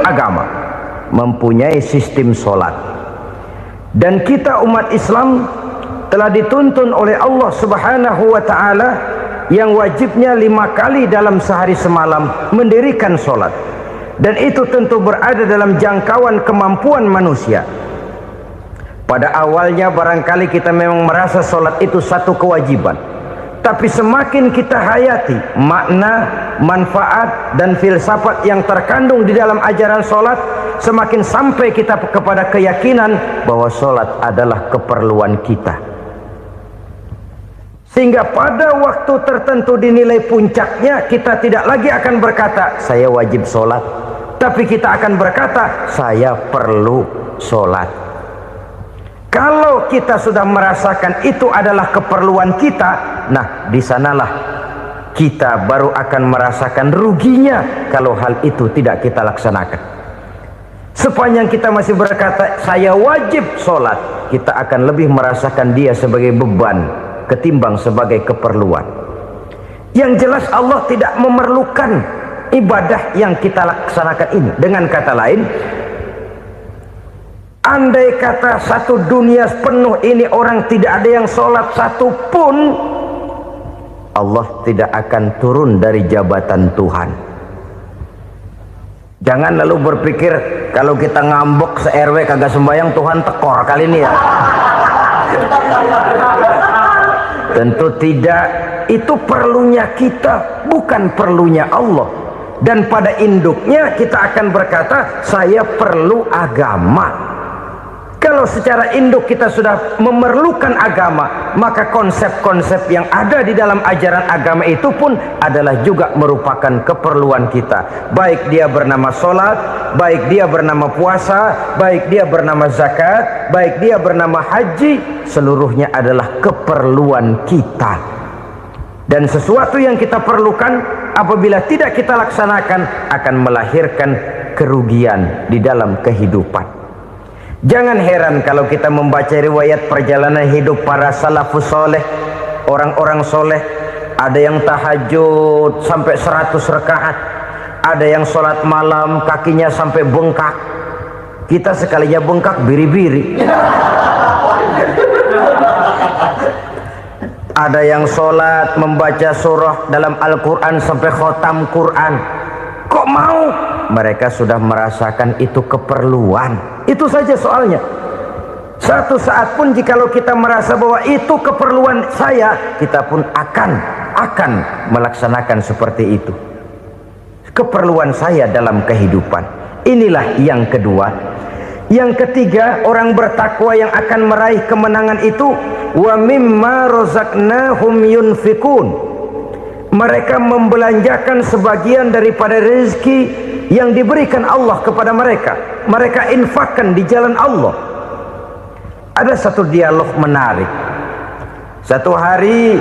agama mempunyai sistem sholat. Dan kita umat Islam telah dituntun oleh Allah Subhanahu wa ta'ala yang wajibnya 5 kali dalam sehari semalam mendirikan sholat. Dan itu tentu berada dalam jangkauan kemampuan manusia. Pada awalnya barangkali kita memang merasa sholat itu satu kewajiban, tapi semakin kita hayati makna, manfaat dan filsafat yang terkandung di dalam ajaran sholat, semakin sampai kita kepada keyakinan bahwa sholat adalah keperluan kita. Sehingga pada waktu tertentu dinilai puncaknya, kita tidak lagi akan berkata saya wajib sholat, tapi kita akan berkata saya perlu sholat. Kalau kita sudah merasakan itu adalah keperluan kita, nah di sanalah kita baru akan merasakan ruginya kalau hal itu tidak kita laksanakan. Sepanjang kita masih berkata saya wajib sholat, kita akan lebih merasakan dia sebagai beban ketimbang sebagai keperluan. Yang jelas Allah tidak memerlukan ibadah yang kita laksanakan ini. Dengan kata lain, andai kata satu dunia penuh ini orang tidak ada yang sholat satu pun, Allah tidak akan turun dari jabatan Tuhan. Jangan lalu berpikir kalau kita ngambek se-RW kagak sembahyang Tuhan tekor kali ini ya. Tentu tidak. Itu perlunya kita, bukan perlunya Allah. Dan pada induknya kita akan berkata saya perlu agama. Kalau secara induk kita sudah memerlukan agama, maka konsep-konsep yang ada di dalam ajaran agama itu pun adalah juga merupakan keperluan kita. Baik dia bernama sholat, baik dia bernama puasa, baik dia bernama zakat, baik dia bernama haji, seluruhnya adalah keperluan kita. Dan sesuatu yang kita perlukan apabila tidak kita laksanakan akan melahirkan kerugian di dalam kehidupan. Jangan heran kalau kita membaca riwayat perjalanan hidup para salafus soleh, orang-orang soleh. Ada yang tahajud sampai 100 rakaat, ada yang sholat malam kakinya sampai bengkak. Kita sekalinya bengkak biri-biri. Ada yang sholat membaca surah dalam Al-Quran sampai khotam Quran. Kok mau? Mereka sudah merasakan itu keperluan. Itu saja soalnya. Satu saat pun jikalau kita merasa bahwa itu keperluan saya, kita pun akan melaksanakan seperti itu. Keperluan saya dalam kehidupan. Inilah yang kedua. Yang ketiga, orang bertakwa yang akan meraih kemenangan itu, wa mimma razaqnahum yunfikun. Mereka membelanjakan sebagian daripada rezeki yang diberikan Allah kepada mereka. Mereka infakkan di jalan Allah. Ada satu dialog menarik. Satu hari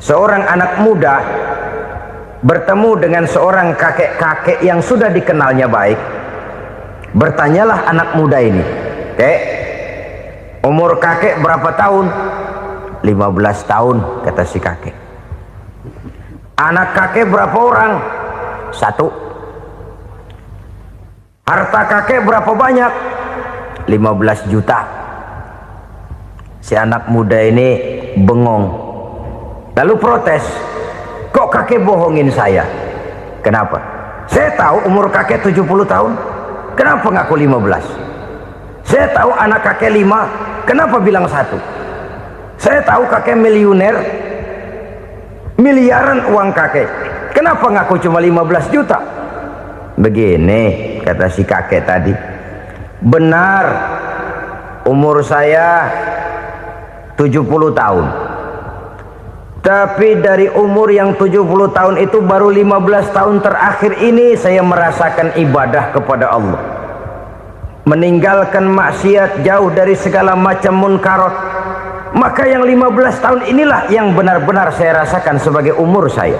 seorang anak muda bertemu dengan seorang kakek-kakek yang sudah dikenalnya baik. Bertanyalah anak muda ini, "Kek, umur kakek berapa tahun?" 15 tahun, kata si kakek. "Anak kakek berapa orang?" 1. "Harta kakek berapa banyak?" 15 juta. Si anak muda ini bengong, lalu protes, "Kok kakek bohongin saya?" "Kenapa?" "Saya tahu umur kakek 70 tahun. Kenapa ngaku 15? Saya tahu anak kakek 5. Kenapa bilang 1? Saya tahu kakek miliuner, miliaran uang kakek. Kenapa ngaku cuma 15 juta? Begini, kata si kakek tadi. Benar, umur saya 70 tahun. Tapi dari umur yang 70 tahun itu baru 15 tahun terakhir ini saya merasakan ibadah kepada Allah. Meninggalkan maksiat, jauh dari segala macam munkarat. Maka yang 15 tahun inilah yang benar-benar saya rasakan sebagai umur saya.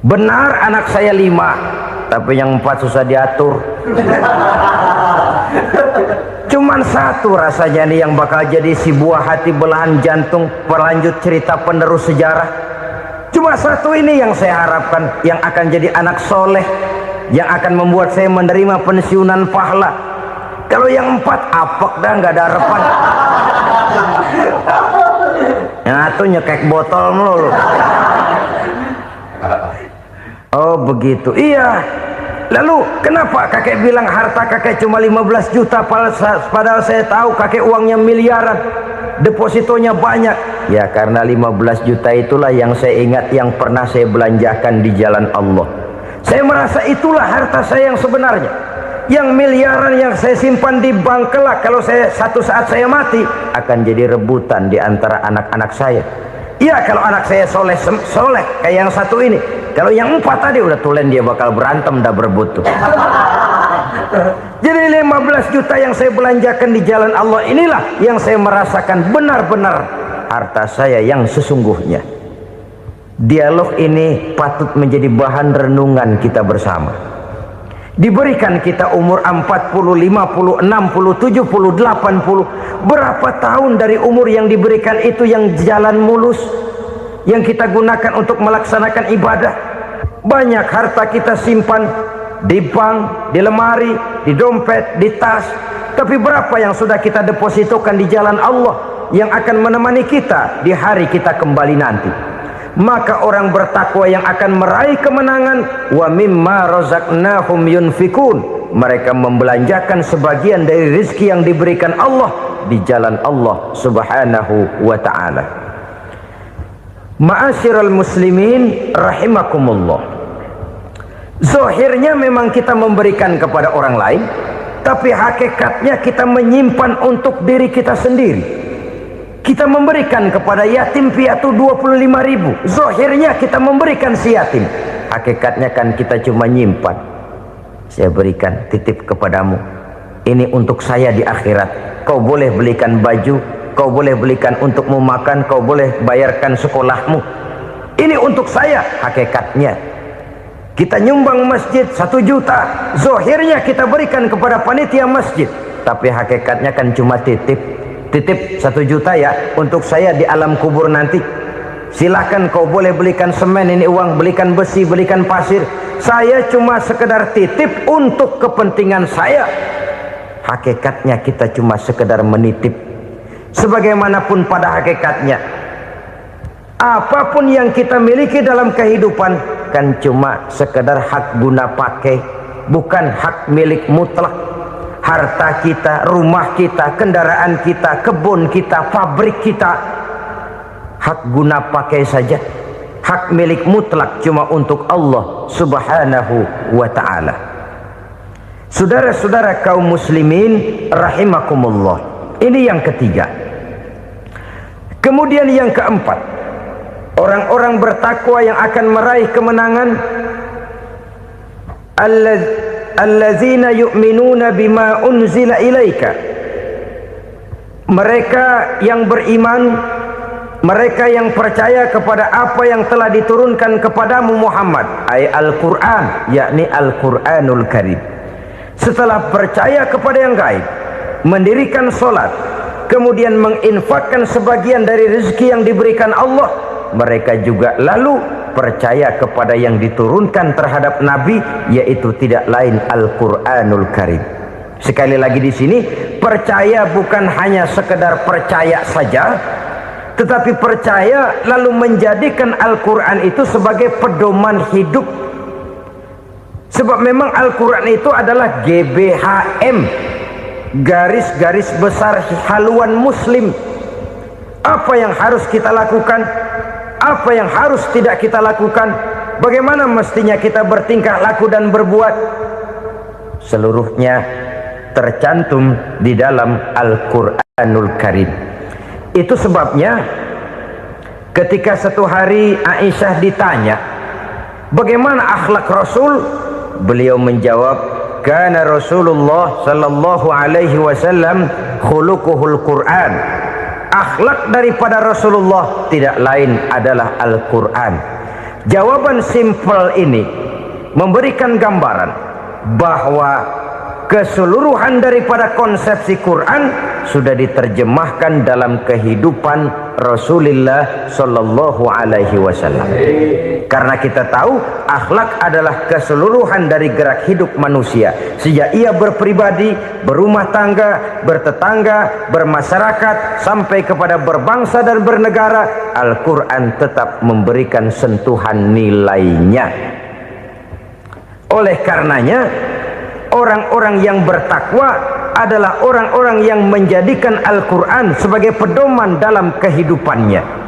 Benar anak saya 5, tapi yang 4 susah diatur. Cuman 1 rasanya nih yang bakal jadi si buah hati belahan jantung pelanjut cerita penerus sejarah. Cuma 1 ini yang saya harapkan yang akan jadi anak soleh, yang akan membuat saya menerima pensiunan pahala. Kalau yang 4 apek dah, nggak ada harapan. Yang satu nyekek botol melulu. Oh begitu, iya. Lalu kenapa kakek bilang harta kakek cuma 15 juta padahal saya tahu kakek uangnya miliaran, depositonya banyak? Ya karena 15 juta itulah yang saya ingat yang pernah saya belanjakan di jalan Allah. Saya merasa itulah harta saya yang sebenarnya. Yang miliaran yang saya simpan di bank kelak, kalau satu saat saya mati, akan jadi rebutan di antara anak-anak saya. Iya kalau anak saya soleh kayak yang satu ini. Kalau yang 4 tadi udah tulen dia bakal berantem, dah berebut tuh. Jadi 15 juta yang saya belanjakan di jalan Allah inilah yang saya merasakan benar-benar harta saya yang sesungguhnya. Dialog ini patut menjadi bahan renungan kita bersama. Diberikan kita umur 40, 50, 60, 70, 80. Berapa tahun dari umur yang diberikan itu yang jalan mulus, yang kita gunakan untuk melaksanakan ibadah? Banyak harta kita simpan di bank, di lemari, di dompet, di tas. Tapi berapa yang sudah kita depositokan di jalan Allah yang akan menemani kita di hari kita kembali nanti? Maka orang bertakwa yang akan meraih kemenangan, wa mimma razaqnahum yunfikun, mereka membelanjakan sebagian dari rezeki yang diberikan Allah di jalan Allah subhanahu wa ta'ala. Ma'asyiral muslimin rahimakumullah. Zahirnya memang kita memberikan kepada orang lain, tapi hakikatnya kita menyimpan untuk diri kita sendiri. Kita memberikan kepada yatim piatu 25.000. Zahirnya kita memberikan si yatim, hakikatnya kan kita cuma nyimpan. Saya berikan, titip kepadamu, ini untuk saya di akhirat. Kau boleh belikan baju, kau boleh belikan untukmu makan, kau boleh bayarkan sekolahmu. Ini untuk saya. Hakikatnya kita nyumbang masjid 1 juta, zahirnya kita berikan kepada panitia masjid, tapi hakikatnya kan cuma titip 1 juta ya untuk saya di alam kubur nanti. Silahkan kau boleh belikan semen, ini uang, belikan besi, belikan pasir. Saya cuma sekedar titip untuk kepentingan saya. Hakikatnya kita cuma sekedar menitip. Sebagaimanapun pada hakikatnya, apapun yang kita miliki dalam kehidupan kan cuma sekedar hak guna pakai, bukan hak milik mutlak. Harta kita, rumah kita, kendaraan kita, kebun kita, pabrik kita, hak guna pakai saja. Hak milik mutlak cuma untuk Allah subhanahu wa ta'ala. Saudara-saudara kaum muslimin rahimakumullah. Ini yang ketiga. Kemudian yang keempat, orang-orang bertakwa yang akan meraih kemenangan, allazina yu'minuna bima unzila ilaika, mereka yang beriman, mereka yang percaya kepada apa yang telah diturunkan kepadamu Muhammad, ay Al-Quran, yakni Al-Quranul Karim. Setelah percaya kepada yang gaib, mendirikan solat, kemudian menginfakkan sebagian dari rezeki yang diberikan Allah, mereka juga lalu percaya kepada yang diturunkan terhadap Nabi, yaitu tidak lain Al-Quranul Karim. Sekali lagi di sini, percaya bukan hanya sekedar percaya saja, tetapi percaya lalu menjadikan Al-Quran itu sebagai pedoman hidup. Sebab memang Al-Quran itu adalah GBHM, garis-garis besar haluan muslim. Apa yang harus kita lakukan, apa yang harus tidak kita lakukan, bagaimana mestinya kita bertingkah laku dan berbuat, seluruhnya tercantum di dalam Al-Quranul Karim. Itu sebabnya ketika satu hari Aisyah ditanya bagaimana akhlak Rasul, beliau menjawab, kana Rasulullah sallallahu alaihi wasallam khuluquhul Quran. Akhlak daripada Rasulullah tidak lain adalah Al-Quran. Jawaban simpel ini memberikan gambaran bahwa keseluruhan daripada konsepsi Quran sudah diterjemahkan dalam kehidupan Rasulullah Sallallahu Alaihi Wasallam. Karena kita tahu akhlak adalah keseluruhan dari gerak hidup manusia. Sejak ia berpribadi, berumah tangga, bertetangga, bermasyarakat, sampai kepada berbangsa dan bernegara, Al-Quran tetap memberikan sentuhan nilainya. Oleh karenanya, orang-orang yang bertakwa adalah orang-orang yang menjadikan Al-Quran sebagai pedoman dalam kehidupannya.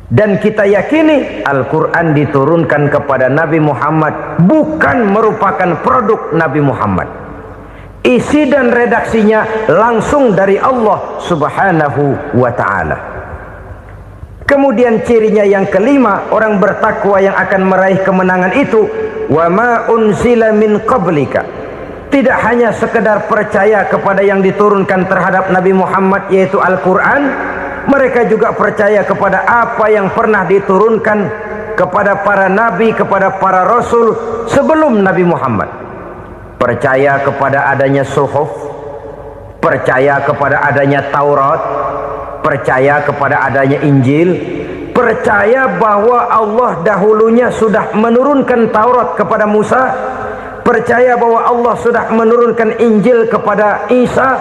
Dan kita yakini Al-Quran diturunkan kepada Nabi Muhammad bukan merupakan produk Nabi Muhammad. Isi dan redaksinya langsung dari Allah Subhanahu wa ta'ala. Kemudian cirinya yang kelima, orang bertakwa yang akan meraih kemenangan itu, wa ma unzila min qablika. Tidak hanya sekedar percaya kepada yang diturunkan terhadap Nabi Muhammad yaitu Al-Quran, mereka juga percaya kepada apa yang pernah diturunkan kepada para nabi, kepada para rasul sebelum Nabi Muhammad. Percaya kepada adanya suhuf, percaya kepada adanya Taurat, percaya kepada adanya Injil, percaya bahwa Allah dahulunya sudah menurunkan Taurat kepada Musa, percaya bahwa Allah sudah menurunkan Injil kepada Isa,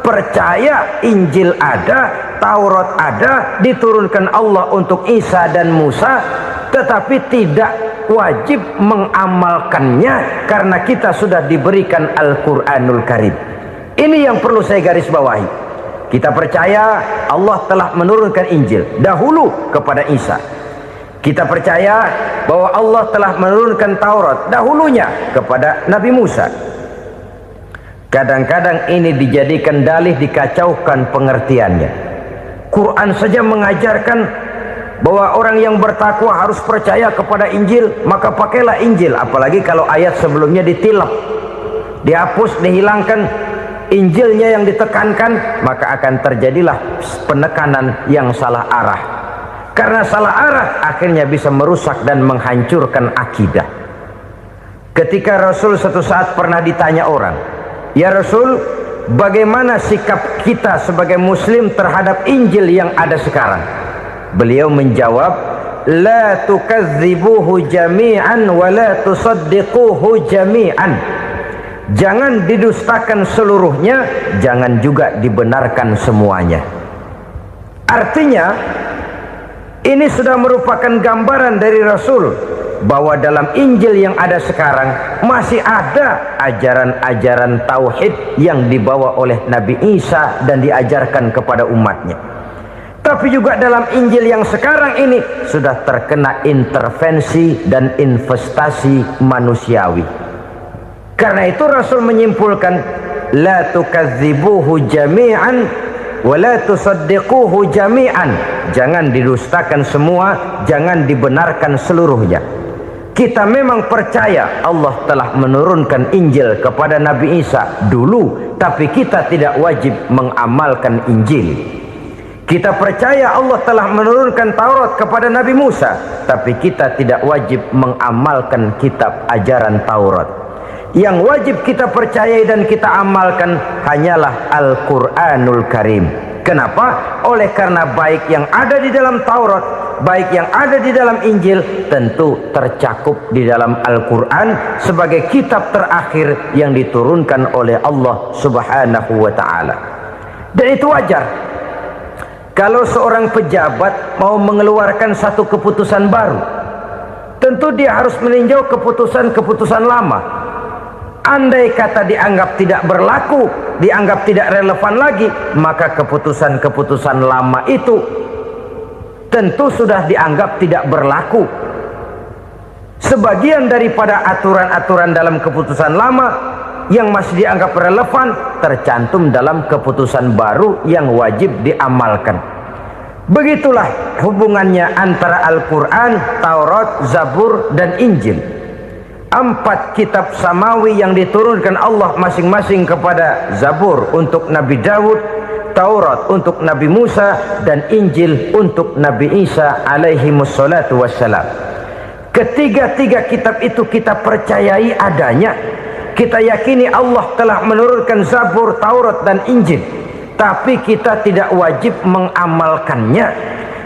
percaya Injil ada, Taurat ada, diturunkan Allah untuk Isa dan Musa, tetapi tidak wajib mengamalkannya karena kita sudah diberikan Al-Quranul Karim. Ini yang perlu saya garis bawahi. Kita percaya Allah telah menurunkan Injil dahulu kepada Isa. Kita percaya bahwa Allah telah menurunkan Taurat dahulunya kepada Nabi Musa. Kadang-kadang ini dijadikan dalih, dikacaukan pengertiannya. Quran saja mengajarkan bahwa orang yang bertakwa harus percaya kepada Injil, maka pakailah Injil. Apalagi kalau ayat sebelumnya ditilap, dihapus, dihilangkan, Injilnya yang ditekankan, maka akan terjadilah penekanan yang salah arah. Karena salah arah akhirnya bisa merusak dan menghancurkan akidah. Ketika Rasul suatu saat pernah ditanya orang, "Ya Rasul, bagaimana sikap kita sebagai muslim terhadap Injil yang ada sekarang?" Beliau menjawab, "La tukadzibuhu jami'an wa la tusaddiquhu jami'an." Jangan didustakan seluruhnya, jangan juga dibenarkan semuanya. Artinya, ini sudah merupakan gambaran dari Rasul bahwa dalam Injil yang ada sekarang masih ada ajaran-ajaran tauhid yang dibawa oleh Nabi Isa dan diajarkan kepada umatnya. Tapi juga dalam Injil yang sekarang ini sudah terkena intervensi dan investasi manusiawi. Karena itu Rasul menyimpulkan, la tukadzibuhu jami'an wa la tusaddiquhu jami'an. Jangan didustakan semua, jangan dibenarkan seluruhnya. Kita memang percaya Allah telah menurunkan Injil kepada Nabi Isa dulu, tapi kita tidak wajib mengamalkan Injil. Kita percaya Allah telah menurunkan Taurat kepada Nabi Musa, tapi kita tidak wajib mengamalkan kitab ajaran Taurat. Yang wajib kita percayai dan kita amalkan hanyalah Al-Quranul Karim. Kenapa? Oleh karena baik yang ada di dalam Taurat, baik yang ada di dalam Injil, tentu tercakup di dalam Al-Quran sebagai kitab terakhir yang diturunkan oleh Allah Subhanahu wa ta'ala. Dan itu wajar. Kalau seorang pejabat mau mengeluarkan satu keputusan baru, tentu dia harus meninjau keputusan-keputusan lama. Andai kata dianggap tidak berlaku, dianggap tidak relevan lagi, maka keputusan-keputusan lama itu tentu sudah dianggap tidak berlaku. Sebagian daripada aturan-aturan dalam keputusan lama yang masih dianggap relevan tercantum dalam keputusan baru yang wajib diamalkan. Begitulah hubungannya antara Al-Quran, Taurat, Zabur, dan Injil. 4 kitab samawi yang diturunkan Allah masing-masing kepada Zabur untuk Nabi Daud, Taurat untuk Nabi Musa, dan Injil untuk Nabi Isa alaihi wassalatu wassalam. Ketiga-tiga kitab itu kita percayai adanya, Kita yakini Allah telah menurunkan Zabur, Taurat dan Injil, tapi kita tidak wajib mengamalkannya.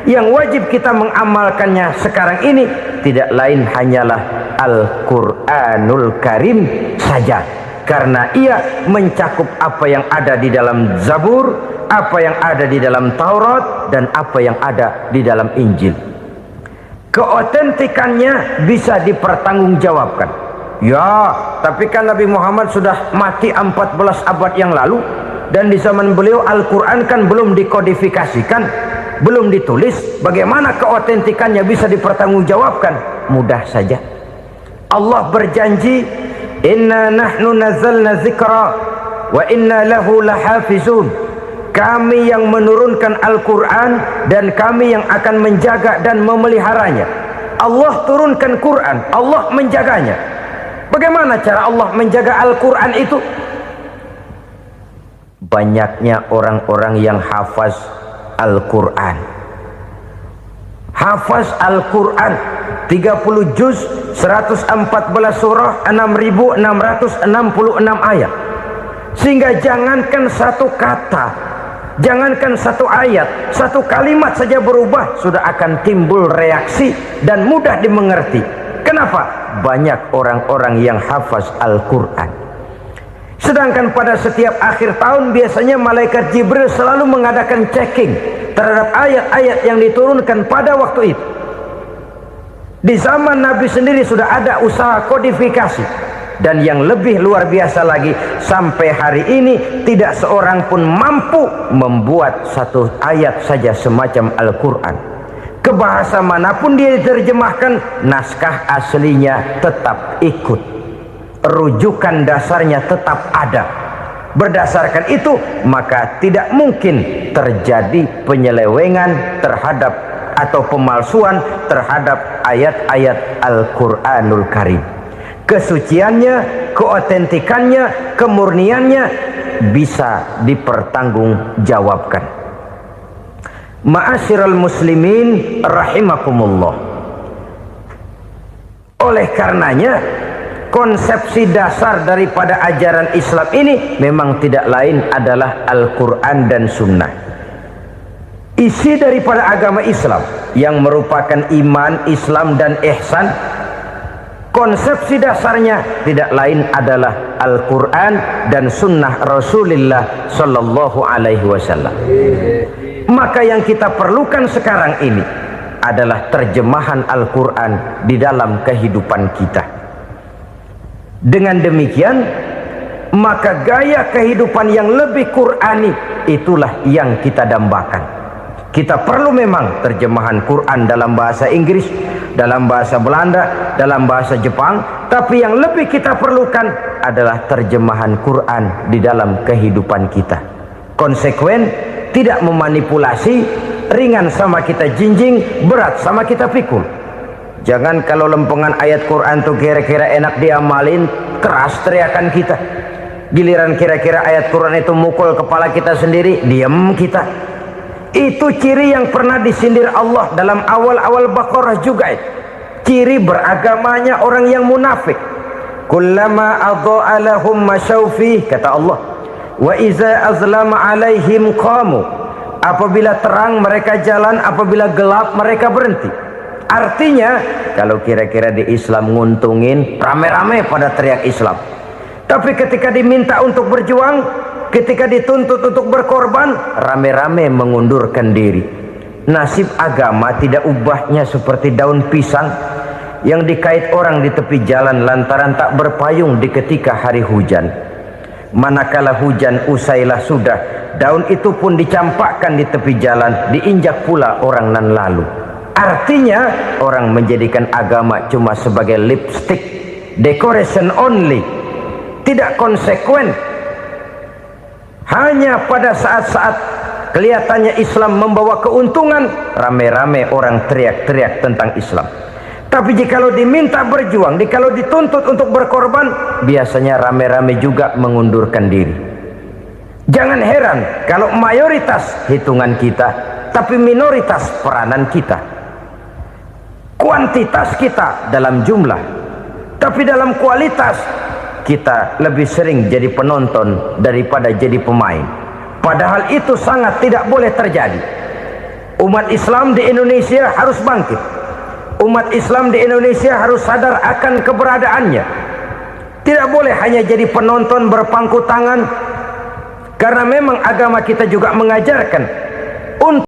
Yang wajib kita mengamalkannya sekarang ini tidak lain hanyalah Al-Quranul Karim saja, karena ia mencakup apa yang ada di dalam Zabur, apa yang ada di dalam Taurat, dan apa yang ada di dalam Injil. Keotentikannya bisa dipertanggungjawabkan. Ya, tapi kan Nabi Muhammad sudah mati 14 abad yang lalu, dan di zaman beliau Al-Quran kan belum dikodifikasikan, belum ditulis. Bagaimana keotentikannya bisa dipertanggungjawabkan? Mudah saja. Allah berjanji, inna nahnu nazzalna dzikra wa inna lahu lahafizun. Kami yang menurunkan Al-Quran dan kami yang akan menjaga dan memeliharanya. Allah turunkan Quran, Allah menjaganya. Bagaimana cara Allah menjaga Al-Quran itu? Banyaknya orang-orang yang hafaz Al-Quran. Hafaz Al-Quran 30 juz, 114 surah, 6666 ayat. Sehingga jangankan satu kata, jangankan satu ayat, satu kalimat saja berubah sudah akan timbul reaksi dan mudah dimengerti. Kenapa? Banyak orang-orang yang hafaz Al-Quran. Sedangkan pada setiap akhir tahun biasanya malaikat Jibril selalu mengadakan checking terhadap ayat-ayat yang diturunkan pada waktu itu. Di zaman Nabi sendiri sudah ada usaha kodifikasi. Dan yang lebih luar biasa lagi, sampai hari ini tidak seorang pun mampu membuat satu ayat saja semacam Al-Quran. Ke bahasa manapun dia diterjemahkan, naskah aslinya tetap ikut. Rujukan dasarnya tetap ada. Berdasarkan itu, maka tidak mungkin terjadi penyelewengan terhadap atau pemalsuan terhadap ayat-ayat Al-Quranul Karim. Kesuciannya, keotentikannya, kemurniannya bisa dipertanggungjawabkan. Ma'asyiral muslimin rahimakumullah. Oleh karenanya, konsepsi dasar daripada ajaran Islam ini memang tidak lain adalah Al-Quran dan Sunnah. Isi daripada agama Islam yang merupakan iman, Islam dan ihsan, konsepsi dasarnya tidak lain adalah Al-Quran dan Sunnah Rasulullah Sallallahu Alaihi Wasallam. Maka yang kita perlukan sekarang ini adalah terjemahan Al-Quran di dalam kehidupan kita. Dengan demikian, maka gaya kehidupan yang lebih Qurani itulah yang kita dambakan. Kita perlu memang terjemahan Quran dalam bahasa Inggris, dalam bahasa Belanda, dalam bahasa Jepang, tapi yang lebih kita perlukan adalah terjemahan Quran di dalam kehidupan kita. Konsekuen, tidak memanipulasi, ringan sama kita jinjing, berat sama kita pikul. Jangan kalau lempengan ayat Quran tuh kira-kira enak diamalin, keras teriakan kita. Giliran kira-kira ayat Quran itu mukul kepala kita sendiri, diam kita. Itu ciri yang pernah disindir Allah dalam awal-awal Baqarah juga. Ciri beragamanya orang yang munafik. Kullama adha'a lahum masyawfih, kata Allah. Wa iza azlama alaihim qamu. Apabila terang mereka jalan, apabila gelap mereka berhenti. Artinya, kalau kira-kira di Islam nguntungin, rame-rame pada teriak Islam. Tapi ketika diminta untuk berjuang, ketika dituntut untuk berkorban, rame-rame mengundurkan diri. Nasib agama tidak ubahnya seperti daun pisang yang dikait orang di tepi jalan lantaran tak berpayung di ketika hari hujan. Manakala hujan usailah sudah, daun itu pun dicampakkan di tepi jalan, diinjak pula orang nan lalu. Artinya orang menjadikan agama cuma sebagai lipstick, decoration only, tidak konsekuen. Hanya pada saat-saat kelihatannya Islam membawa keuntungan, rame-rame orang teriak-teriak tentang Islam. Tapi jikalau diminta berjuang, jikalau dituntut untuk berkorban, biasanya rame-rame juga mengundurkan diri. Jangan heran kalau mayoritas hitungan kita, tapi minoritas peranan kita. Kuantitas kita dalam jumlah, tapi dalam kualitas kita lebih sering jadi penonton daripada jadi pemain. Padahal itu sangat tidak boleh terjadi. Umat Islam di Indonesia harus bangkit. Umat Islam di Indonesia harus sadar akan keberadaannya. Tidak boleh hanya jadi penonton berpangku tangan, karena memang agama kita juga mengajarkan